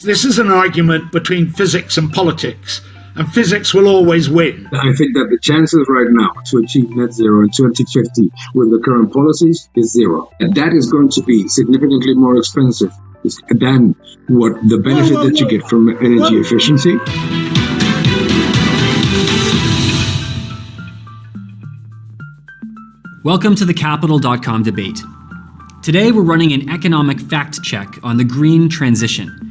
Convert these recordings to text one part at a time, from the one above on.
This is an argument between physics and politics, and physics will always win. I think that the chances right now to achieve net zero in 2050 with the current policies is zero. And that is going to be significantly more expensive than what the benefit that you get from energy efficiency. Welcome to the Capital.com debate. Today we're running an economic fact check on the green transition.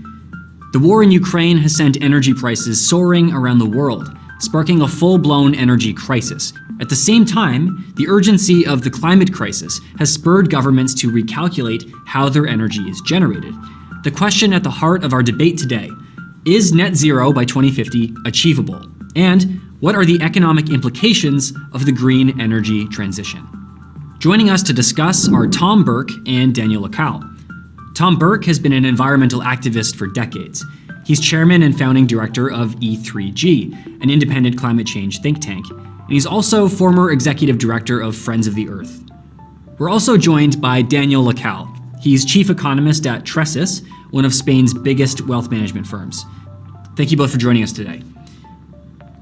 The war in Ukraine has sent energy prices soaring around the world, sparking a full-blown energy crisis. At the same time, the urgency of the climate crisis has spurred governments to recalculate how their energy is generated. The question at the heart of our debate today: is net zero by 2050 achievable? And what are the economic implications of the green energy transition? Joining us to discuss are Tom Burke and Daniel Lacal. Tom Burke has been an environmental activist for decades. He's chairman and founding director of E3G, an independent climate change think tank, and he's also former executive director of Friends of the Earth. We're also joined by Daniel Lacal. He's chief economist at Tressis, one of Spain's biggest wealth management firms. Thank you both for joining us today.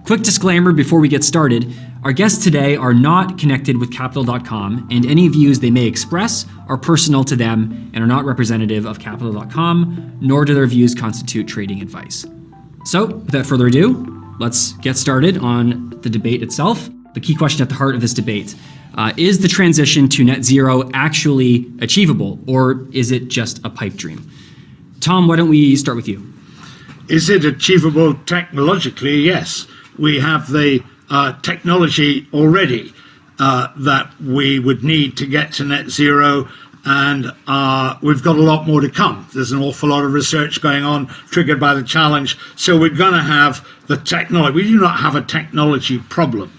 Quick disclaimer before we get started: our guests today are not connected with Capital.com, and any views they may express are personal to them and are not representative of Capital.com, nor do their views constitute trading advice. So, without further ado, let's get started on the debate itself. The key question at the heart of this debate: is the transition to net zero actually achievable, or is it just a pipe dream? Tom, why don't we start with you? Is it achievable technologically? Yes. We have the technology already that we would need to get to net zero, and we've got a lot more to come. There's an awful lot of research going on triggered by the challenge, so we're going to have the technology. We do not have a technology problem.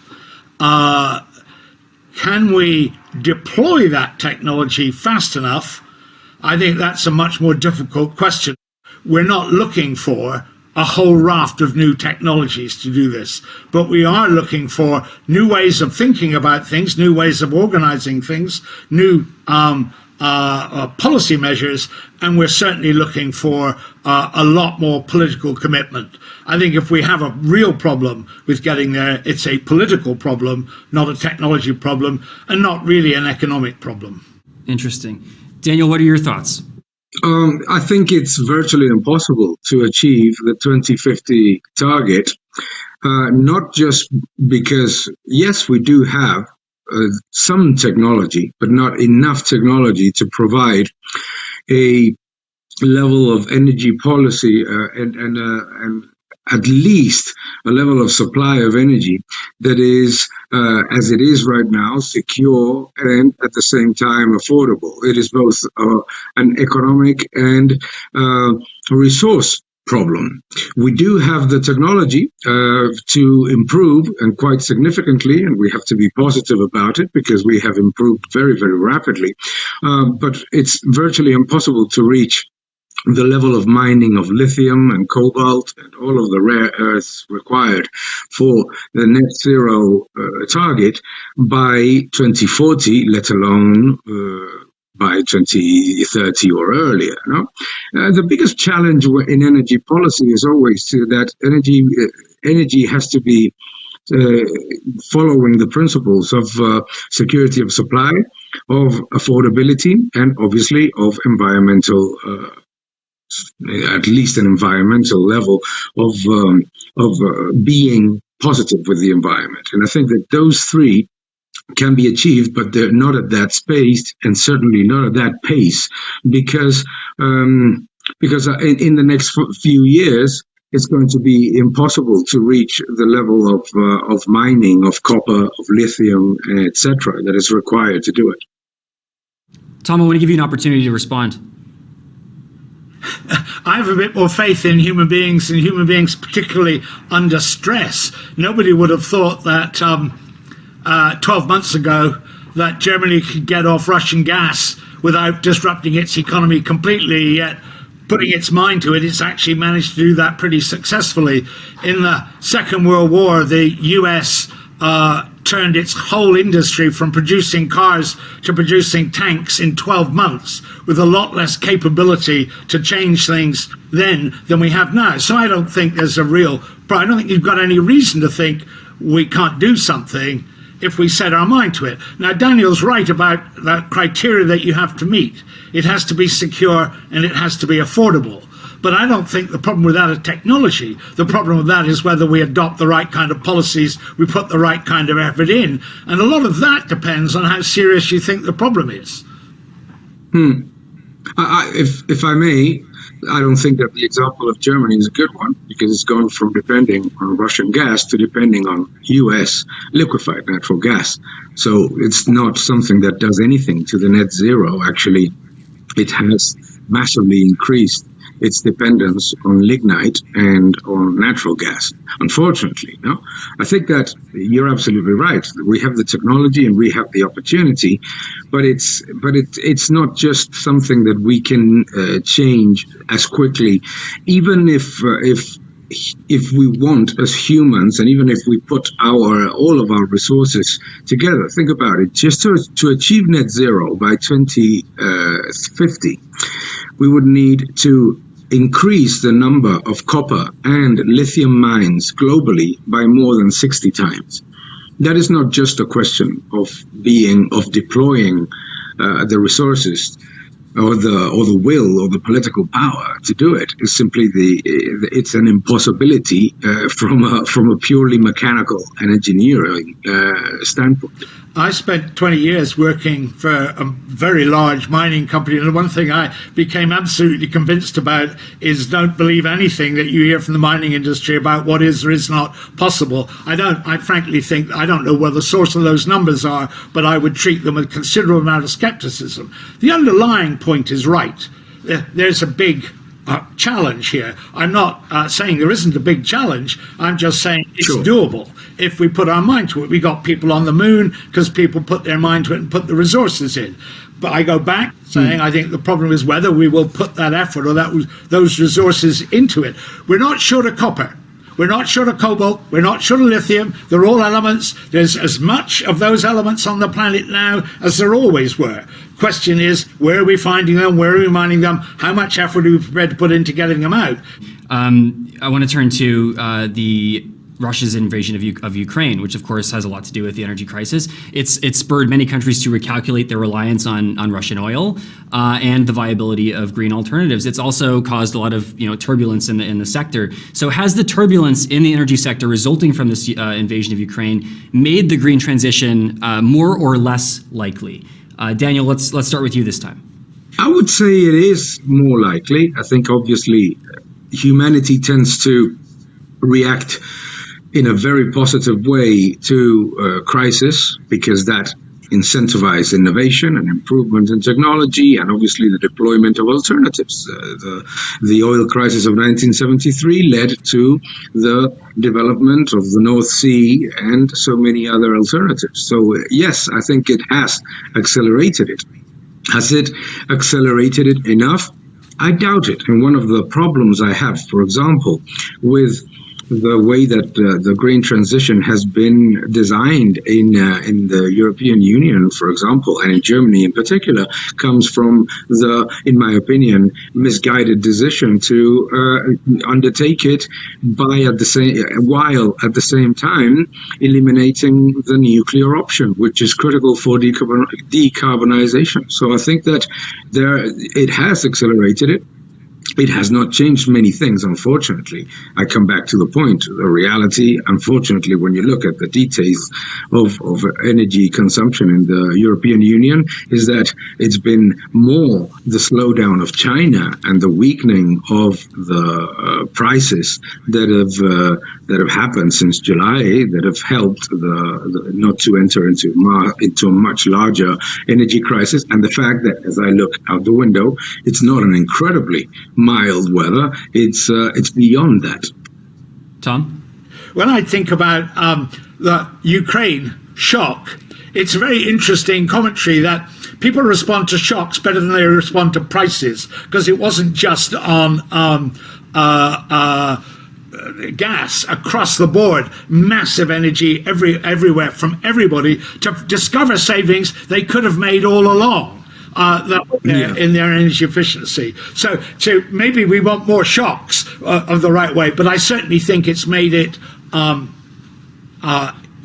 Can we deploy that technology fast enough? I think that's a much more difficult question. We're not looking for a whole raft of new technologies to do this, but we are looking for new ways of thinking about things, new ways of organizing things, new policy measures, and we're certainly looking for a lot more political commitment. I think if we have a real problem with getting there, it's a political problem, not a technology problem, and not really an economic problem. Interesting. Daniel, what are your thoughts? I think it's virtually impossible to achieve the 2050 target, not just because, yes, we do have some technology, but not enough technology to provide a level of energy policy and at least a level of supply of energy that is, as it is right now, secure and at the same time affordable. It is both an economic and resource problem. We do have the technology to improve, and quite significantly, and we have to be positive about it because we have improved very, very rapidly. But it's virtually impossible to reach the level of mining of lithium and cobalt and all of the rare earths required for the net zero target by 2040, let alone by 2030 or earlier. No? The biggest challenge in energy policy is always that energy has to be following the principles of security of supply, of affordability, and obviously of environmental at least an environmental level of being positive with the environment. And I think that those three can be achieved, but they're not at that space, and certainly not at that pace, because in the next few years, it's going to be impossible to reach the level of mining, of copper, of lithium, etc., that is required to do it. Tom, I want to give you an opportunity to respond. I have a bit more faith in human beings, and human beings particularly under stress. Nobody would have thought that 12 months ago that Germany could get off Russian gas without disrupting its economy completely, yet putting its mind to it, it's actually managed to do that pretty successfully. In the Second World War, the US turned its whole industry from producing cars to producing tanks in 12 months with a lot less capability to change things then than we have now. So I don't think there's I don't think you've got any reason to think we can't do something if we set our mind to it. Now, Daniel's right about that criteria that you have to meet. It has to be secure and it has to be affordable. But I don't think the problem with that is technology. The problem with that is whether we adopt the right kind of policies, we put the right kind of effort in. And a lot of that depends on how serious you think the problem is. If I may, I don't think that the example of Germany is a good one, because it's gone from depending on Russian gas to depending on US liquefied natural gas. So it's not something that does anything to the net zero. Actually, it has massively increased its dependence on lignite and on natural gas, unfortunately. No? I think that you're absolutely right. We have the technology and we have the opportunity, but it's not just something that we can change as quickly. Even if we want as humans, and even if we put all of our resources together, think about it, just to achieve net zero by 2050, we would need to increase the number of copper and lithium mines globally by more than 60 times. That is not just a question of deploying the resources or the will or the political power to do it. It's simply it's an impossibility from a purely mechanical and engineering standpoint. I spent 20 years working for a very large mining company, and the one thing I became absolutely convinced about is don't believe anything that you hear from the mining industry about what is or is not possible. I frankly think, I don't know what the source of those numbers are, but I would treat them with considerable amount of skepticism. The underlying point is right. There's a big challenge here. I'm not saying there isn't a big challenge. I'm just saying it's doable if we put our mind to it. We got people on the moon because people put their mind to it and put the resources in. But I go back saying I think the problem is whether we will put that effort or those resources into it. We're not short of copper. We're not short of cobalt. We're not short of lithium. They're all elements. There's as much of those elements on the planet now as there always were. Question is, where are we finding them? Where are we mining them? How much effort are we prepared to put into getting them out? I want to turn to the Russia's invasion of Ukraine, which of course has a lot to do with the energy crisis. It's spurred many countries to recalculate their reliance on Russian oil and the viability of green alternatives. It's also caused a lot of turbulence in the sector. So has the turbulence in the energy sector resulting from this invasion of Ukraine made the green transition more or less likely? Daniel, let's start with you this time. I would say it is more likely. I think obviously humanity tends to react in a very positive way to crisis, because that incentivizes innovation and improvement in technology, and obviously the deployment of alternatives. The oil crisis of 1973 led to the development of the North Sea and so many other alternatives. So yes, I think it has accelerated it. Has it accelerated it enough? I doubt it. And one of the problems I have, for example, with the way that the green transition has been designed in the European Union, for example, and in Germany in particular, comes from the, in my opinion, misguided decision to undertake it while at the same time eliminating the nuclear option, which is critical for decarbonization. So I think that it has accelerated it. It has not changed many things, unfortunately. I come back to the point. The reality, unfortunately, when you look at the details of energy consumption in the European Union, is that it's been more the slowdown of China and the weakening of the prices that have happened since July that have helped not to enter into a much larger energy crisis. And the fact that, as I look out the window, it's not an incredibly mild weather. It's beyond that. Tom? When I think about the Ukraine shock, it's a very interesting commentary that people respond to shocks better than they respond to prices, because it wasn't just on gas across the board, massive energy everywhere from everybody to discover savings they could have made all along. In their energy efficiency. So maybe we want more shocks of the right way, but I certainly think it's made it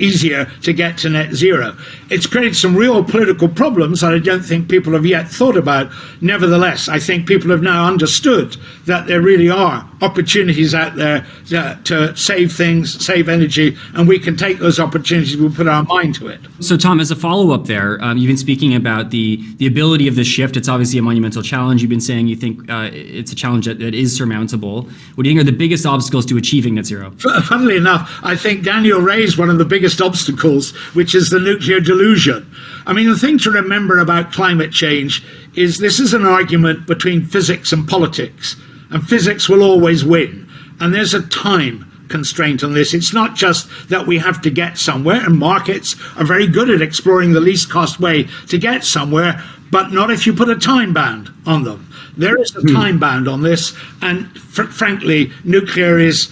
easier to get to net zero. It's created some real political problems that I don't think people have yet thought about. Nevertheless, I think people have now understood that there really are opportunities out there to save things, save energy, and we can take those opportunities if we put our mind to it. So, Tom, as a follow-up there, you've been speaking about the ability of this shift. It's obviously a monumental challenge. You've been saying you think it's a challenge that is surmountable. What do you think are the biggest obstacles to achieving net zero? Funnily enough, I think Daniel raised one of the biggest obstacles, which is the nuclear delusion. I mean, the thing to remember about climate change is this is an argument between physics and politics, and physics will always win. And there's a time constraint on this. It's not just that we have to get somewhere, and markets are very good at exploring the least cost way to get somewhere, but not if you put a time band on them. There is a time band on this, and frankly, nuclear is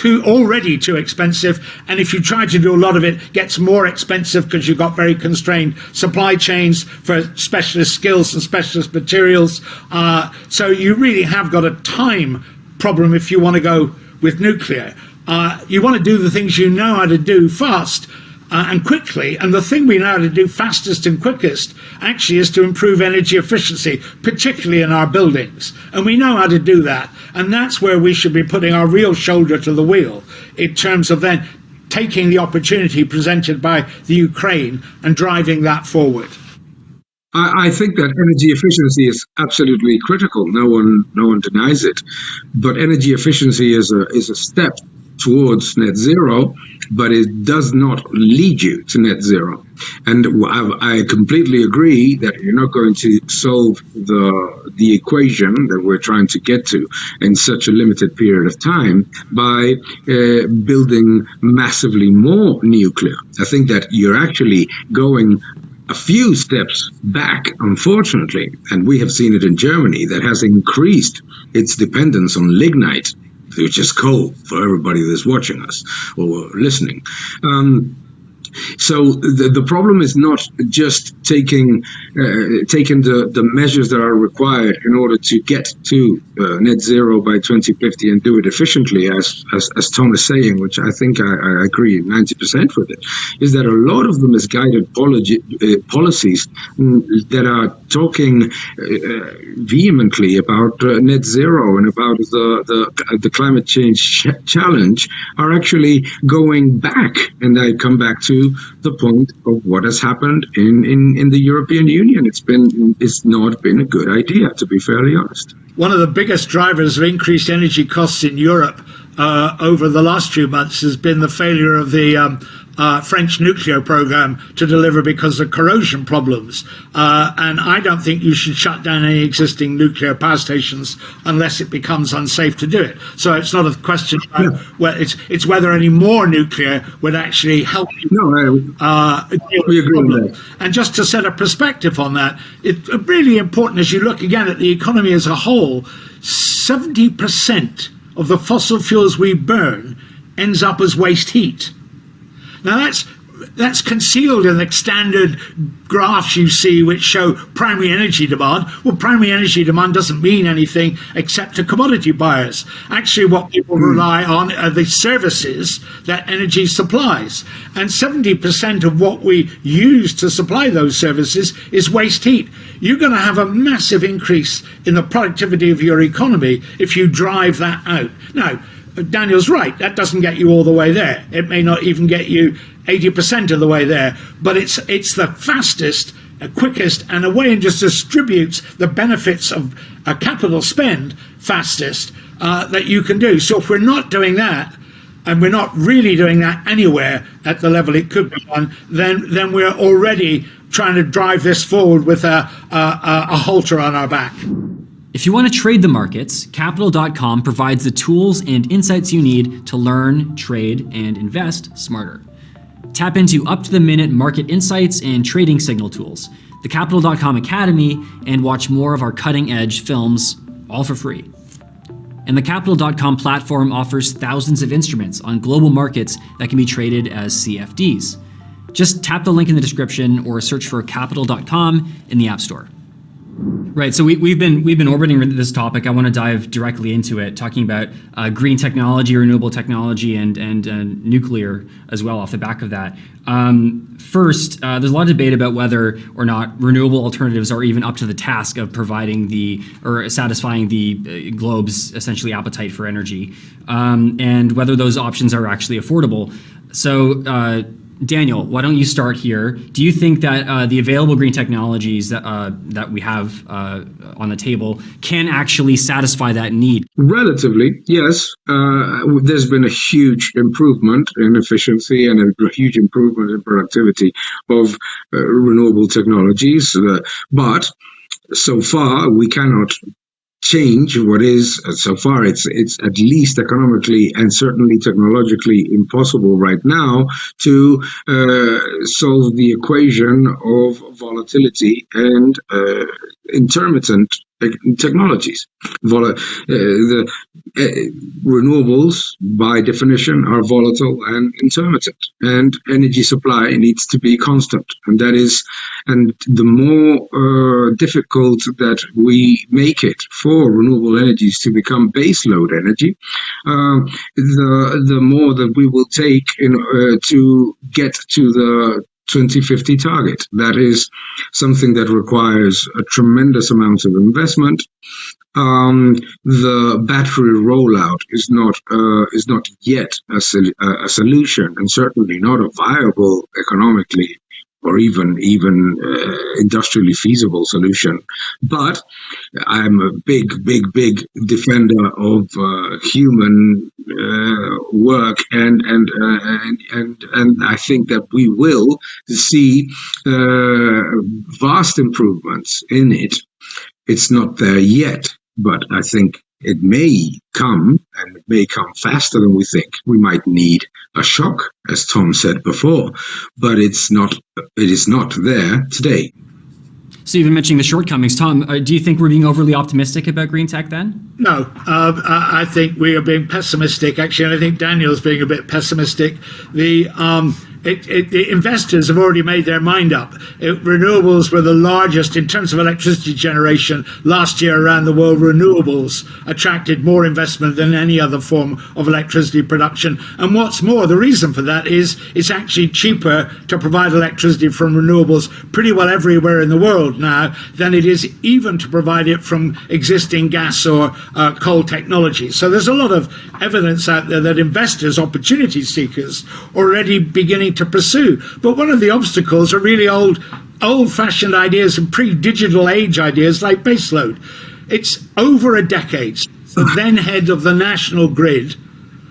already too expensive, and if you try to do a lot of it, gets more expensive because you've got very constrained supply chains for specialist skills and specialist materials. So you really have got a time problem if you want to go with nuclear. You want to do the things you know how to do fast and quickly, and the thing we know how to do fastest and quickest actually is to improve energy efficiency, particularly in our buildings. And we know how to do that, and that's where we should be putting our real shoulder to the wheel in terms of then taking the opportunity presented by the Ukraine and driving that forward. I think that energy efficiency is absolutely critical. No one denies it. But energy efficiency is a step towards net zero, but it does not lead you to net zero. And I completely agree that you're not going to solve the equation that we're trying to get to in such a limited period of time by building massively more nuclear. I think that you're actually going a few steps back, unfortunately, and we have seen it in Germany, that has increased its dependence on lignite, which is coal for everybody that's watching us or listening. So the problem is not just taking the measures that are required in order to get to net zero by 2050 and do it efficiently, as Tom is saying, which I think I agree 90% with it, is that a lot of the misguided policies that are talking vehemently about net zero and about the climate change challenge are actually going back, and I come back to the point of what has happened in the European Union. It's not been a good idea, to be fairly honest. One of the biggest drivers of increased energy costs in Europe over the last few months has been the failure of the French nuclear program to deliver because of corrosion problems. And I don't think you should shut down any existing nuclear power stations unless it becomes unsafe to do it. So it's not a question about it's whether any more nuclear would actually help you. We agree on that. And just to set a perspective on that, it's really important as you look again at the economy as a whole, 70% of the fossil fuels we burn ends up as waste heat. Now that's concealed in the standard graphs you see which show primary energy demand. Well, primary energy demand doesn't mean anything except to commodity buyers. Actually, what people rely on are the services that energy supplies. And 70% of what we use to supply those services is waste heat. You're going to have a massive increase in the productivity of your economy if you drive that out. Now, Daniel's right, that doesn't get you all the way there. It may not even get you 80% of the way there, but it's the fastest, quickest, and a way it just distributes the benefits of a capital spend fastest that you can do. So if we're not doing that, and we're not really doing that anywhere at the level it could be done, then we're already trying to drive this forward with a halter on our back. If you want to trade the markets, Capital.com provides the tools and insights you need to learn, trade, and invest smarter. Tap into up-to-the-minute market insights and trading signal tools, the Capital.com Academy, and watch more of our cutting-edge films, all for free. And the Capital.com platform offers thousands of instruments on global markets that can be traded as CFDs. Just tap the link in the description or search for Capital.com in the App Store. Right, so we've been orbiting this topic. I want to dive directly into it, talking about green technology, renewable technology, and nuclear as well off the back of that. First, there's a lot of debate about whether or not renewable alternatives are even up to the task of providing or satisfying the globe's essentially appetite for energy, and whether those options are actually affordable. So, Daniel, why don't you start here? Do you think that the available green technologies that we have on the table can actually satisfy that need? Relatively, yes. There's been a huge improvement in efficiency and a huge improvement in productivity of renewable technologies. But so far, we cannot change what is, so far it's at least economically and certainly technologically impossible right now to solve the equation of volatility and intermittent technologies. The renewables, by definition, are volatile and intermittent, and energy supply needs to be constant. And the more difficult that we make it for renewable energies to become baseload energy, the more that we will take to get to the 2050 target. That is something that requires a tremendous amount of investment. The battery rollout is not yet a solution, and certainly not a viable economically or even industrially feasible solution. But I'm a big defender of human work, and I think that we will see vast improvements in it. It's not there yet, but I think it may come, and it may come faster than we think. We might need a shock, as Tom said before, but it is not there today. So you've been mentioning the shortcomings. Tom, do you think we're being overly optimistic about green tech then? No, I think we are being pessimistic, actually, and I think Daniel's being a bit pessimistic. The investors have already made their mind up. Renewables were the largest in terms of electricity generation last year around the world. Renewables attracted more investment than any other form of electricity production. And what's more, the reason for that is it's actually cheaper to provide electricity from renewables pretty well everywhere in the world now than it is even to provide it from existing gas or coal technology. So there's a lot of evidence out there that investors, opportunity seekers, already beginning to pursue. But one of the obstacles are really old-fashioned ideas and pre-digital age ideas like baseload. It's over a decade. The then head of the national grid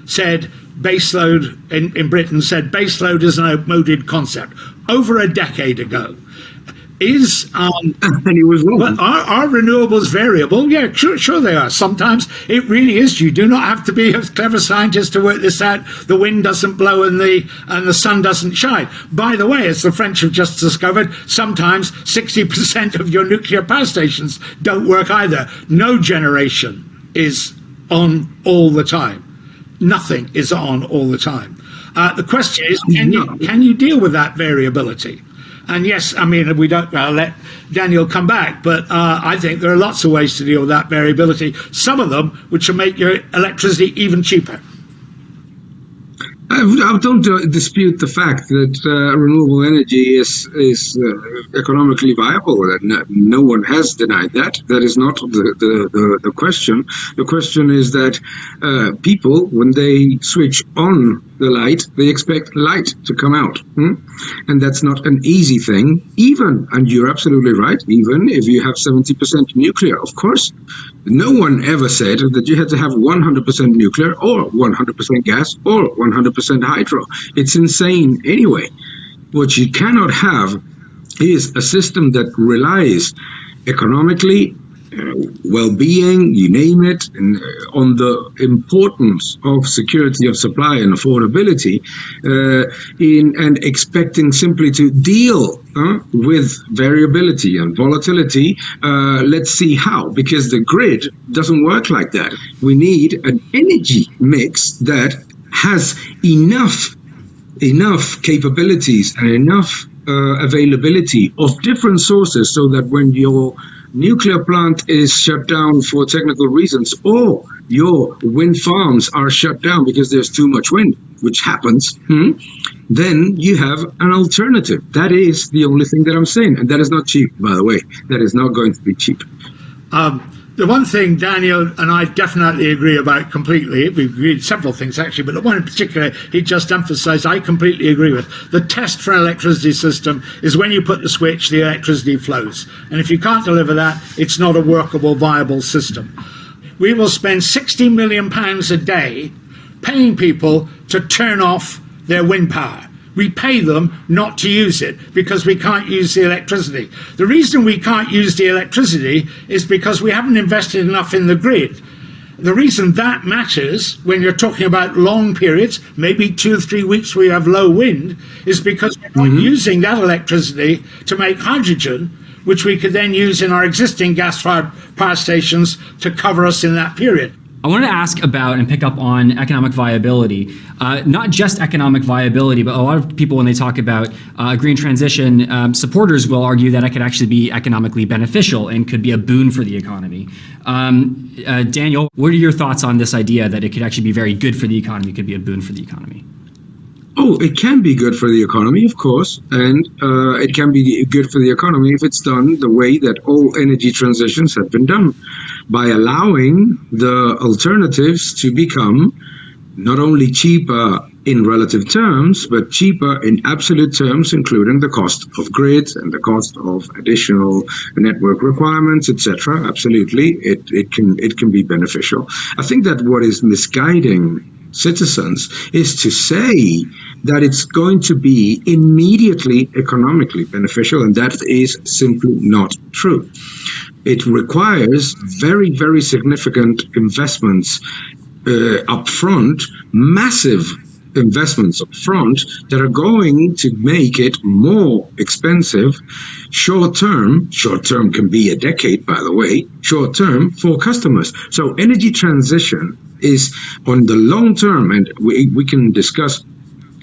said baseload in Britain said baseload is an outmoded concept over a decade ago. And he was wrong. Well, are renewables variable? Yeah, sure they are. Sometimes it really is. You do not have to be a clever scientist to work this out. The wind doesn't blow and the sun doesn't shine. By the way, as the French have just discovered, sometimes 60% of your nuclear power stations don't work either. No generation is on all the time. Nothing is on all the time. The question is, can you deal with that variability? And yes, I mean, we don't let Daniel come back, but I think there are lots of ways to deal with that variability, some of them which will make your electricity even cheaper. I don't dispute the fact that renewable energy is economically viable. No one has denied that. That is not the question. The question is that people, when they switch on the light, they expect light to come out. And that's not an easy thing, and you're absolutely right, even if you have 70% nuclear. Of course, no one ever said that you had to have 100% nuclear or 100% gas or 100% hydro. It's insane anyway. What you cannot have is a system that relies economically well-being, you name it, and on the importance of security of supply and affordability, and expecting simply to deal with variability and volatility. Let's see how, because the grid doesn't work like that. We need an energy mix that has enough capabilities and enough availability of different sources, so that when your nuclear plant is shut down for technical reasons, or your wind farms are shut down because there's too much wind, which happens, then you have an alternative. That is the only thing that I'm saying. And that is not cheap, by the way. That is not going to be cheap. The one thing Daniel and I definitely agree about completely, we've agreed several things actually, but the one in particular he just emphasised I completely agree with. The test for an electricity system is when you put the switch, the electricity flows. And if you can't deliver that, it's not a workable, viable system. We will spend £60 million a day paying people to turn off their wind power. We pay them not to use it because we can't use the electricity. The reason we can't use the electricity is because we haven't invested enough in the grid. The reason that matters when you're talking about long periods, maybe 2 or 3 weeks where you have low wind, is because we're not using that electricity to make hydrogen, which we could then use in our existing gas-fired power stations to cover us in that period. I wanted to ask about and pick up on economic viability. Not just economic viability, but a lot of people, when they talk about green transition, supporters will argue that it could actually be economically beneficial and could be a boon for the economy. Daniel, what are your thoughts on this idea that it could actually be very good for the economy, could be a boon for the economy? Oh, it can be good for the economy, of course, and it can be good for the economy if it's done the way that all energy transitions have been done, by allowing the alternatives to become not only cheaper in relative terms, but cheaper in absolute terms, including the cost of grids and the cost of additional network requirements, etc. Absolutely, it can be beneficial. I think that what is misguiding citizens is to say that it's going to be immediately economically beneficial, and that is simply not true. It requires very, very significant investments up front, massive investments up front that are going to make it more expensive short term can be a decade, by the way, short term for customers. So energy transition is on the long term, and we can discuss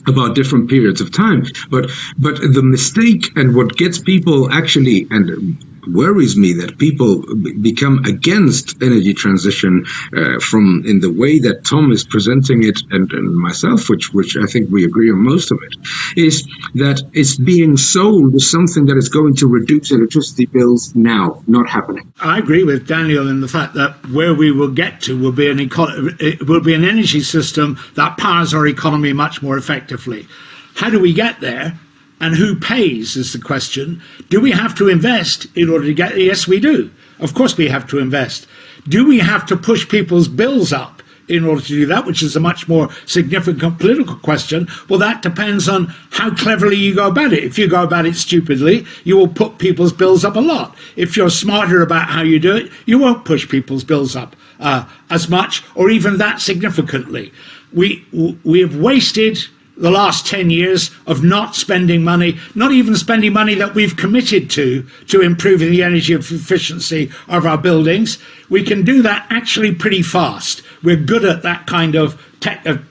about different periods of time, but the mistake and what gets people actually, and worries me, that people become against energy transition from in the way that Tom is presenting it, and myself, which I think we agree on most of it, is that it's being sold as something that is going to reduce electricity bills now. Not happening. I agree with Daniel in the fact that where we will get to will be an energy system that powers our economy much more effectively. How do we get there? And who pays is the question. Do we have to invest in order to get there? Yes, we do. Of course we have to invest. Do we have to push people's bills up in order to do that, which is a much more significant political question? Well, that depends on how cleverly you go about it. If you go about it stupidly, you will put people's bills up a lot. If you're smarter about how you do it, you won't push people's bills up as much or even that significantly. We have wasted the last 10 years of not spending money, not even spending money that we've committed to improving the energy efficiency of our buildings. We can do that actually pretty fast. We're good at that kind of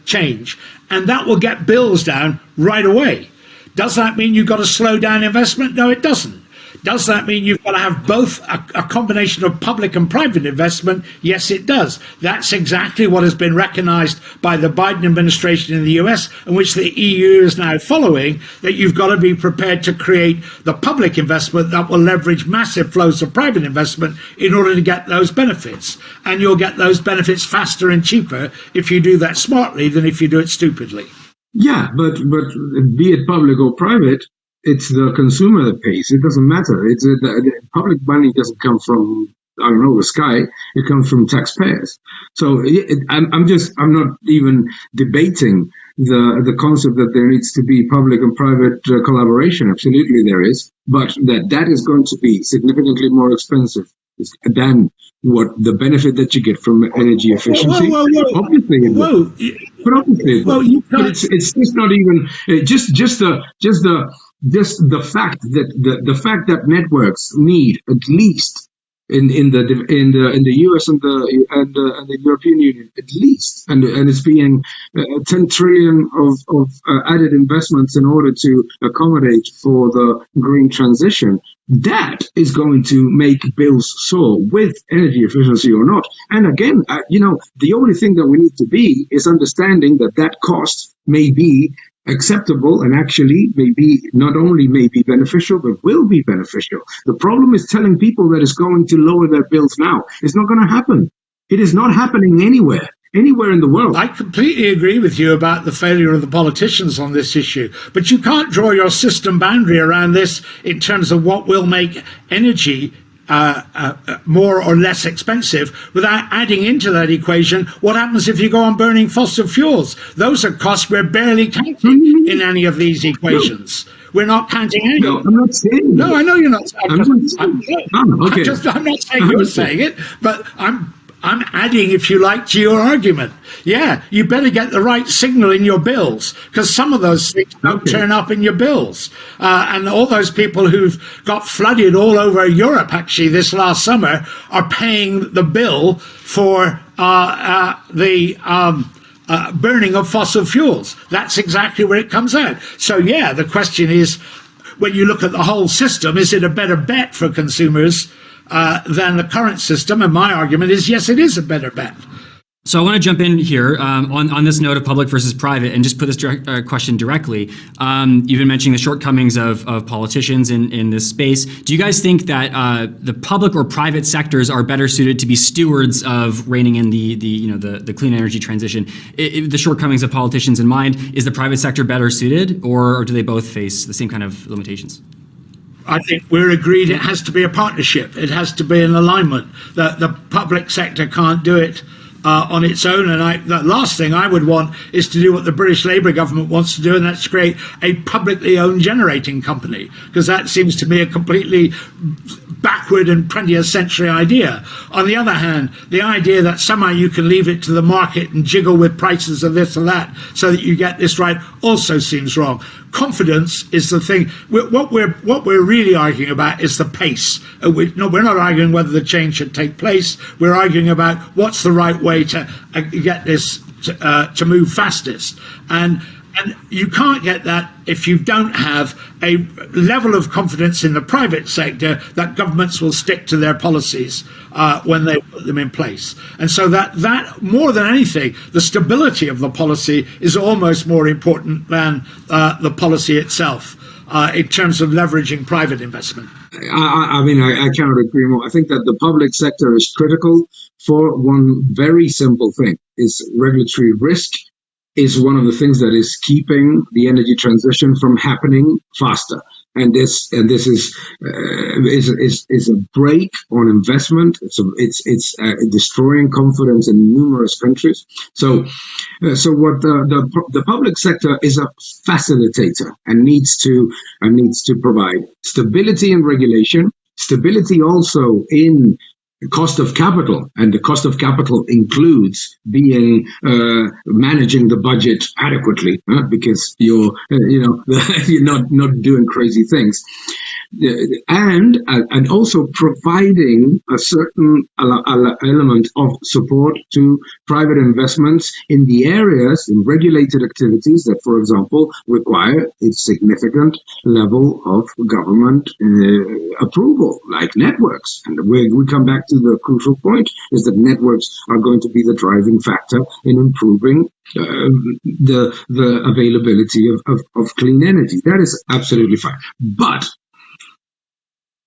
change, and that will get bills down right away. Does that mean you've got to slow down investment? No, it doesn't. Does that mean you've got to have both a combination of public and private investment? Yes, it does. That's exactly what has been recognized by the Biden administration in the US, and which the EU is now following, that you've got to be prepared to create the public investment that will leverage massive flows of private investment in order to get those benefits. And you'll get those benefits faster and cheaper if you do that smartly than if you do it stupidly. Yeah, but be it public or private, it's the consumer that pays. It doesn't matter. The public money doesn't come from, I don't know, the sky. It comes from taxpayers. So I'm not even debating the concept that there needs to be public and private collaboration. Absolutely there is, but that is going to be significantly more expensive than what the benefit that you get from energy efficiency. Obviously, it will. But obviously, it will. But it's just not even just the fact that the fact that networks need at least in the US and the European Union at least, and it's being 10 trillion of added investments in order to accommodate for the green transition. That is going to make bills soar with energy efficiency or not. And again, the only thing that we need to be is understanding that cost may be acceptable and actually maybe not only may be beneficial but will be beneficial. The problem is telling people that it's going to lower their bills now. It's not going to happen. It is not happening anywhere in the world. I completely agree with you about the failure of the politicians on this issue, but you can't draw your system boundary around this in terms of what will make energy more or less expensive without adding into that equation what happens if you go on burning fossil fuels. Those are costs we're barely counting in any of these equations. We're not counting any. No, I'm not saying. No, I know you're not saying. I'm not saying you're saying it, but I'm adding, if you like, to your argument. Yeah, you better get the right signal in your bills, because some of those things don't turn up in your bills. And all those people who've got flooded all over Europe, actually, this last summer, are paying the bill for the burning of fossil fuels. That's exactly where it comes out. So, yeah, the question is, when you look at the whole system, is it a better bet for consumers than the current system? And my argument is, yes, it is a better bet. So I want to jump in here on this note of public versus private and just put this question directly. You've been mentioning the shortcomings of politicians in this space. Do you guys think that the public or private sectors are better suited to be stewards of reining in the clean energy transition? The shortcomings of politicians in mind, is the private sector better suited, or do they both face the same kind of limitations? I think we're agreed it has to be a partnership. It has to be an alignment. The public sector can't do it on its own. And the last thing I would want is to do what the British Labour government wants to do, and that's create a publicly owned generating company, because that seems to me a completely backward and 20th century idea. On the other hand, the idea that somehow you can leave it to the market and jiggle with prices of this or that so that you get this right also seems wrong. Confidence is the thing. What we're really arguing about is the pace. We're not arguing whether the change should take place. We're arguing about what's the right way to get this to move fastest. And you can't get that if you don't have a level of confidence in the private sector that governments will stick to their policies when they put them in place. And so that more than anything, the stability of the policy is almost more important than the policy itself in terms of leveraging private investment. I cannot agree more. I think that the public sector is critical for one very simple thing: is regulatory risk is one of the things that is keeping the energy transition from happening faster. And this is a brake on investment. It's destroying confidence in numerous countries. So what the public sector is a facilitator and needs to provide stability in regulation, stability also in cost of capital, and the cost of capital includes being managing the budget adequately, because you're not doing crazy things, and also providing a certain element of support to private investments in the areas, in regulated activities that, for example, require a significant level of government approval, like networks. And we come back to the crucial point, is that networks are going to be the driving factor in improving the availability of clean energy. That is absolutely fine. But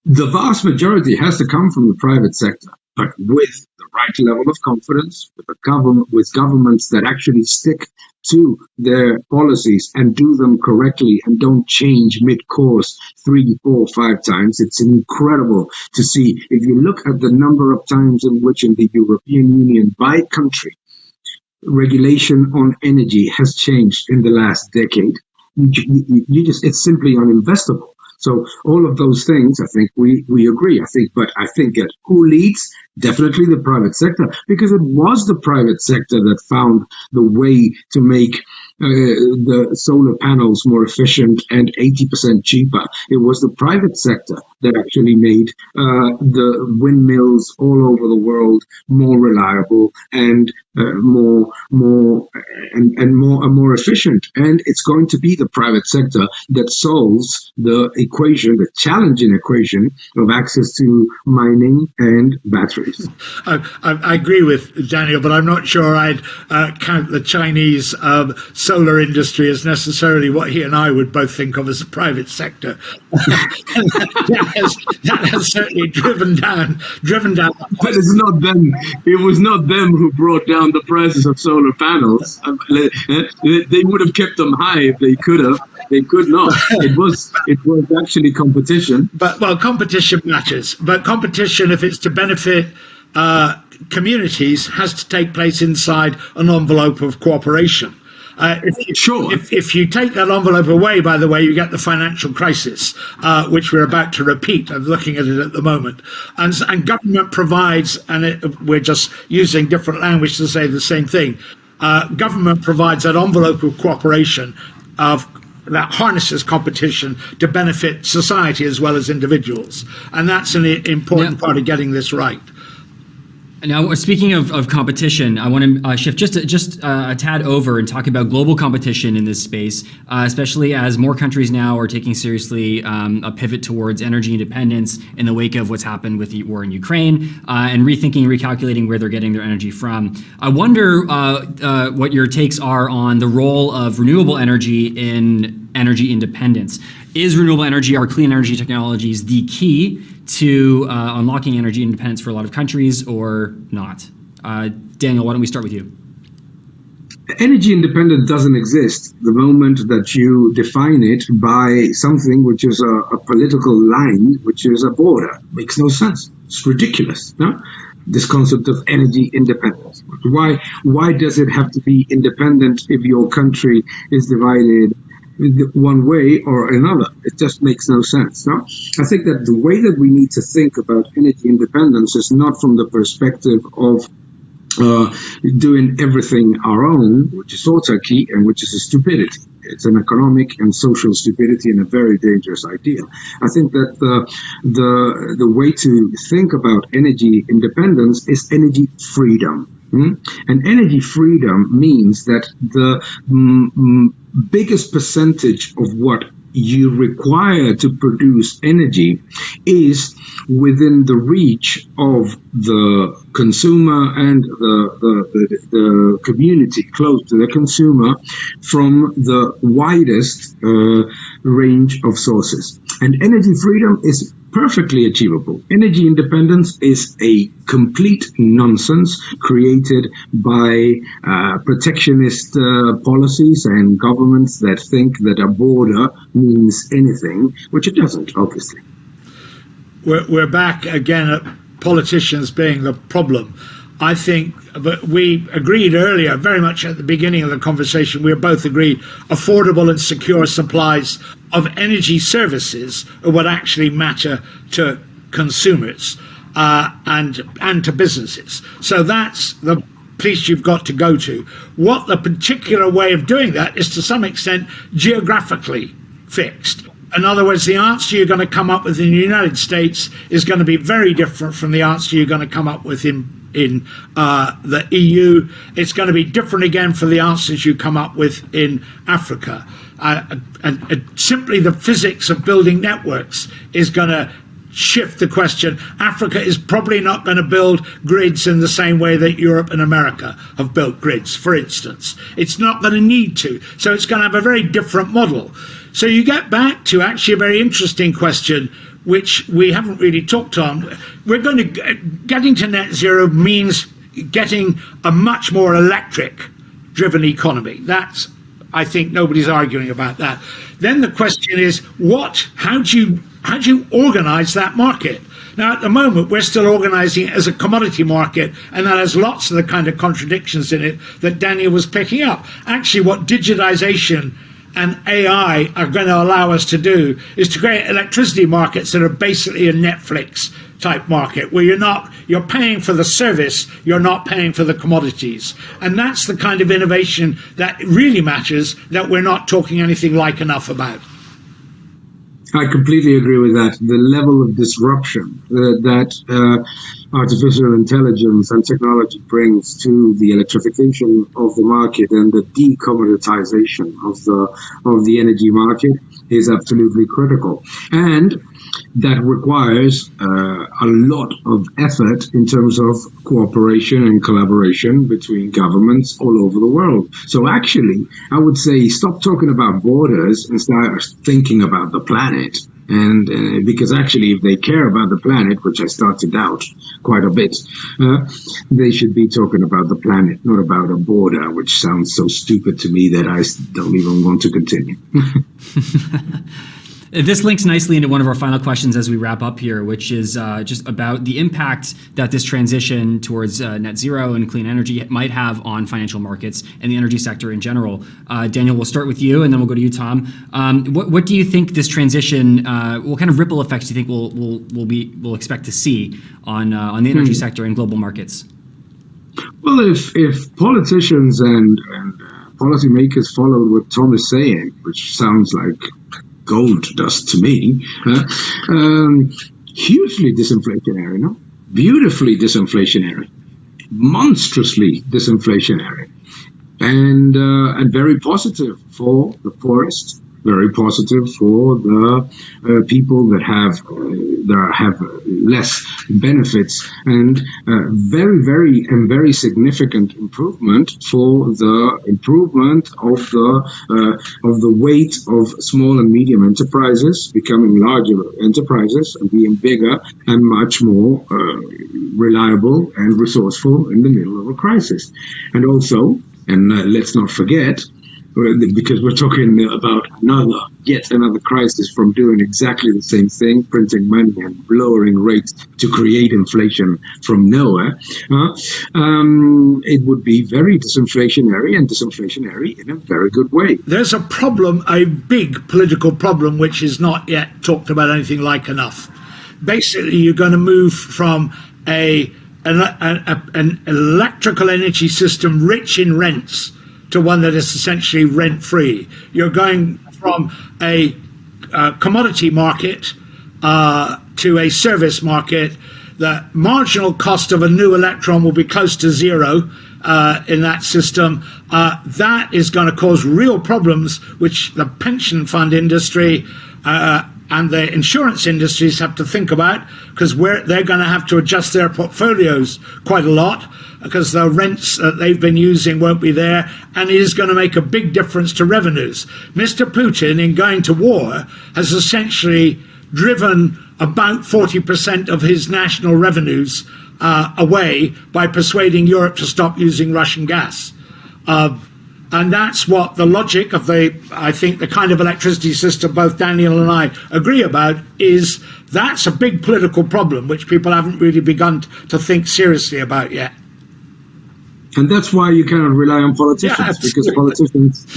the vast majority has to come from the private sector, but with the right level of confidence, with governments that actually stick to their policies and do them correctly and don't change mid-course 3, 4, 5 times. It's incredible to see. If you look at the number of times in which in the European Union, by country, regulation on energy has changed in the last decade, it's simply uninvestable. So all of those things, I think we agree. But I think that who leads? Definitely the private sector, because it was the private sector that found the way to make the solar panels more efficient and 80% cheaper. It was the private sector that actually made the windmills all over the world more reliable and more efficient. And it's going to be the private sector that solves the equation, the challenging equation of access to mining and batteries. I agree with Daniel, but I'm not sure I'd count the Chinese solar industry as necessarily what he and I would both think of as the private sector. that has certainly driven down. But it's not them. It was not them who brought down the prices of solar panels. They would have kept them high if they could have. They could not. It was actually competition. But competition matters. But competition, if it's to benefit communities, has to take place inside an envelope of cooperation. If you take that envelope away, by the way, you get the financial crisis, which we're about to repeat. I'm looking at it at the moment. And government provides, and we're just using different language to say the same thing. Government provides that envelope of cooperation that harnesses competition to benefit society as well as individuals. And that's an important part of getting this right. Now, speaking of competition, I want to shift just a tad over and talk about global competition in this space, especially as more countries now are taking seriously a pivot towards energy independence in the wake of what's happened with the war in Ukraine and rethinking, recalculating where they're getting their energy from. I wonder what your takes are on the role of renewable energy in energy independence. Is renewable energy or clean energy technologies the key to unlocking energy independence for a lot of countries or not? Daniel, why don't we start with you? Energy independence doesn't exist the moment that you define it by something which is a political line, which is a border. Makes no sense. It's ridiculous. No? This concept of energy independence. Why does it have to be independent if your country is divided one way or another? It just makes no sense. No? I think that the way that we need to think about energy independence is not from the perspective of doing everything our own, which is autarky and which is a stupidity. It's an economic and social stupidity and a very dangerous idea. I think that the way to think about energy independence is energy freedom. And energy freedom means that the biggest percentage of what you require to produce energy is within the reach of the consumer and the community close to the consumer from the widest range of sources. And energy freedom is perfectly achievable. Energy independence is a complete nonsense created by protectionist policies and governments that think that a border means anything, which it doesn't, obviously. We're back again at politicians being the problem. I think, but we agreed earlier, very much at the beginning of the conversation, we both agreed affordable and secure supplies of energy services are what actually matter to consumers and to businesses. So that's the piece you've got to go to. What the particular way of doing that is to some extent geographically fixed. In other words, the answer you're going to come up with in the United States is going to be very different from the answer you're going to come up with in the EU. It's going to be different again for the answers you come up with in Africa. And simply the physics of building networks is going to shift the question. Africa is probably not going to build grids in the same way that Europe and America have built grids, for instance. It's not going to need to. So it's going to have a very different model. So you get back to actually a very interesting question, which we haven't really talked on. We're going to, getting to net zero means getting a much more electric-driven economy. That's, I think nobody's arguing about that. Then the question is, how do you organize that market? Now, at the moment, we're still organizing it as a commodity market, and that has lots of the kind of contradictions in it that Daniel was picking up. Actually, what digitization and AI are going to allow us to do is to create electricity markets that are basically a Netflix type market, where you're paying for the service, you're not paying for the commodities. And that's the kind of innovation that really matters, that we're not talking anything like enough about. I completely agree with that. The level of disruption that artificial intelligence and technology brings to the electrification of the market and the decommoditization of the energy market is absolutely critical. And that requires a lot of effort in terms of cooperation and collaboration between governments all over the world. So actually, I would say stop talking about borders and start thinking about the planet. And because actually, if they care about the planet, which I start to doubt quite a bit, they should be talking about the planet, not about a border, which sounds so stupid to me that I don't even want to continue. This links nicely into one of our final questions as we wrap up here, which is just about the impact that this transition towards net zero and clean energy might have on financial markets and the energy sector in general. Daniel, we'll start with you, and then we'll go to you, Tom. What do you think this transition? What kind of ripple effects do you think we'll expect to see on the energy sector and global markets? Well, if politicians and policymakers followed what Tom is saying, which sounds like gold dust to me, hugely disinflationary, no? Beautifully disinflationary, monstrously disinflationary, and very positive for the poorest, very positive for the people that have less benefits, and very significant improvement for the improvement of the weight of small and medium enterprises becoming larger enterprises and being bigger and much more reliable and resourceful in the middle of a crisis. And also, let's not forget, because we're talking about yet another crisis from doing exactly the same thing, printing money and lowering rates to create inflation from nowhere, it would be very disinflationary, and disinflationary in a very good way. There's a problem, a big political problem, which is not yet talked about anything like enough. Basically, you're going to move from an electrical energy system rich in rents to one that is essentially rent-free. You're going from a commodity market to a service market. The marginal cost of a new electron will be close to zero in that system. That is going to cause real problems, which the pension fund industry and the insurance industries have to think about, because they're going to have to adjust their portfolios quite a lot, because the rents that they've been using won't be there, and it is going to make a big difference to revenues. Mr. Putin, in going to war, has essentially driven about 40% of his national revenues away by persuading Europe to stop using Russian gas. And that's what the logic of I think the kind of electricity system both Daniel and I agree about is. That's a big political problem, which people haven't really begun to think seriously about yet. And that's why you cannot rely on politicians, because politicians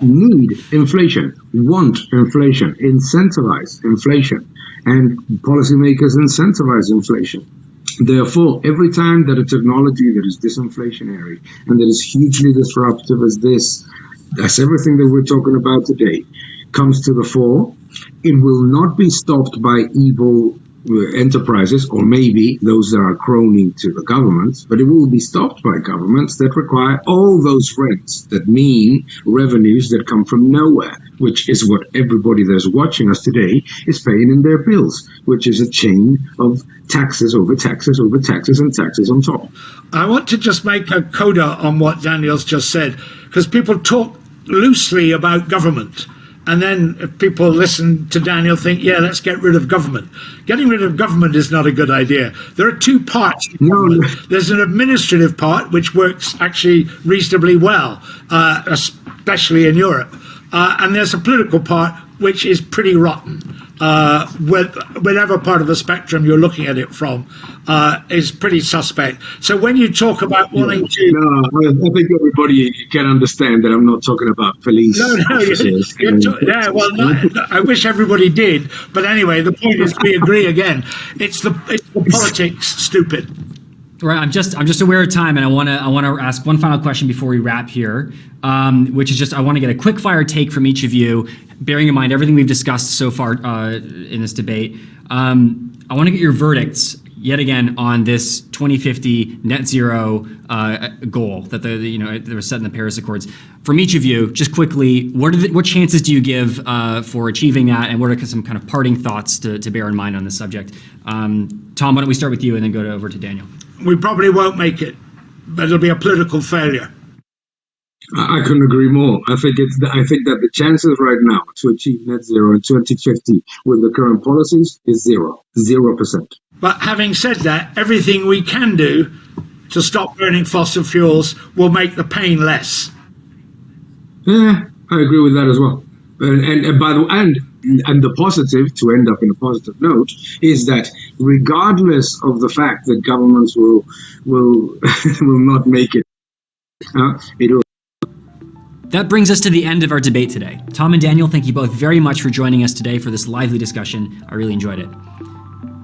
need inflation, want inflation, incentivize inflation, and policymakers incentivize inflation. Therefore, every time that a technology that is disinflationary and that is hugely disruptive as that's everything that we're talking about today, comes to the fore, it will not be stopped by evil enterprises, or maybe those that are crony to the governments, but it will be stopped by governments that require all those rents that mean revenues that come from nowhere, which is what everybody that's watching us today is paying in their bills, which is a chain of taxes over taxes over taxes and taxes on top. I want to just make a coda on what Daniel's just said, because people talk loosely about government. And then if people listen to Daniel, think, yeah, let's get rid of government. Getting rid of government is not a good idea. There are two parts. There's an administrative part, which works actually reasonably well, especially in Europe. And there's a political part, which is pretty rotten. whatever part of the spectrum you're looking at it from, is pretty suspect. So when you talk about wanting to... No, I think everybody can understand that I'm not talking about police officers. I wish everybody did. But anyway, the point is we agree again. It's the politics, stupid. Right, I'm just aware of time, and I want to ask one final question before we wrap here, which is just I want to get a quick fire take from each of you, bearing in mind everything we've discussed so far in this debate. I want to get your verdicts yet again on this 2050 net zero goal that that was set in the Paris Accords. From each of you, just quickly, what chances do you give for achieving that, and what are some kind of parting thoughts to bear in mind on this subject? Tom, why don't we start with you and then go over to Daniel? We probably won't make it, but it'll be a political failure. I couldn't agree more. I think that the chances right now to achieve net zero in 2050 with the current policies is 0%. But having said that, everything we can do to stop burning fossil fuels will make the pain less. Yeah, I agree with that as well. And the positive, to end up in a positive note, is that regardless of the fact that governments will will not make it, it'll. That brings us to the end of our debate today. Tom and Daniel, thank you both very much for joining us today for this lively discussion. I really enjoyed it.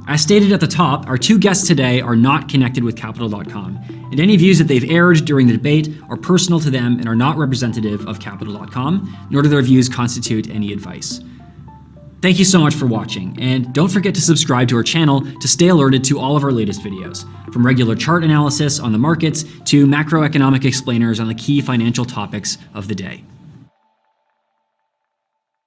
As stated at the top, our two guests today are not connected with Capital.com, and any views that they've aired during the debate are personal to them and are not representative of Capital.com, nor do their views constitute any advice. Thank you so much for watching, and don't forget to subscribe to our channel to stay alerted to all of our latest videos, from regular chart analysis on the markets to macroeconomic explainers on the key financial topics of the day.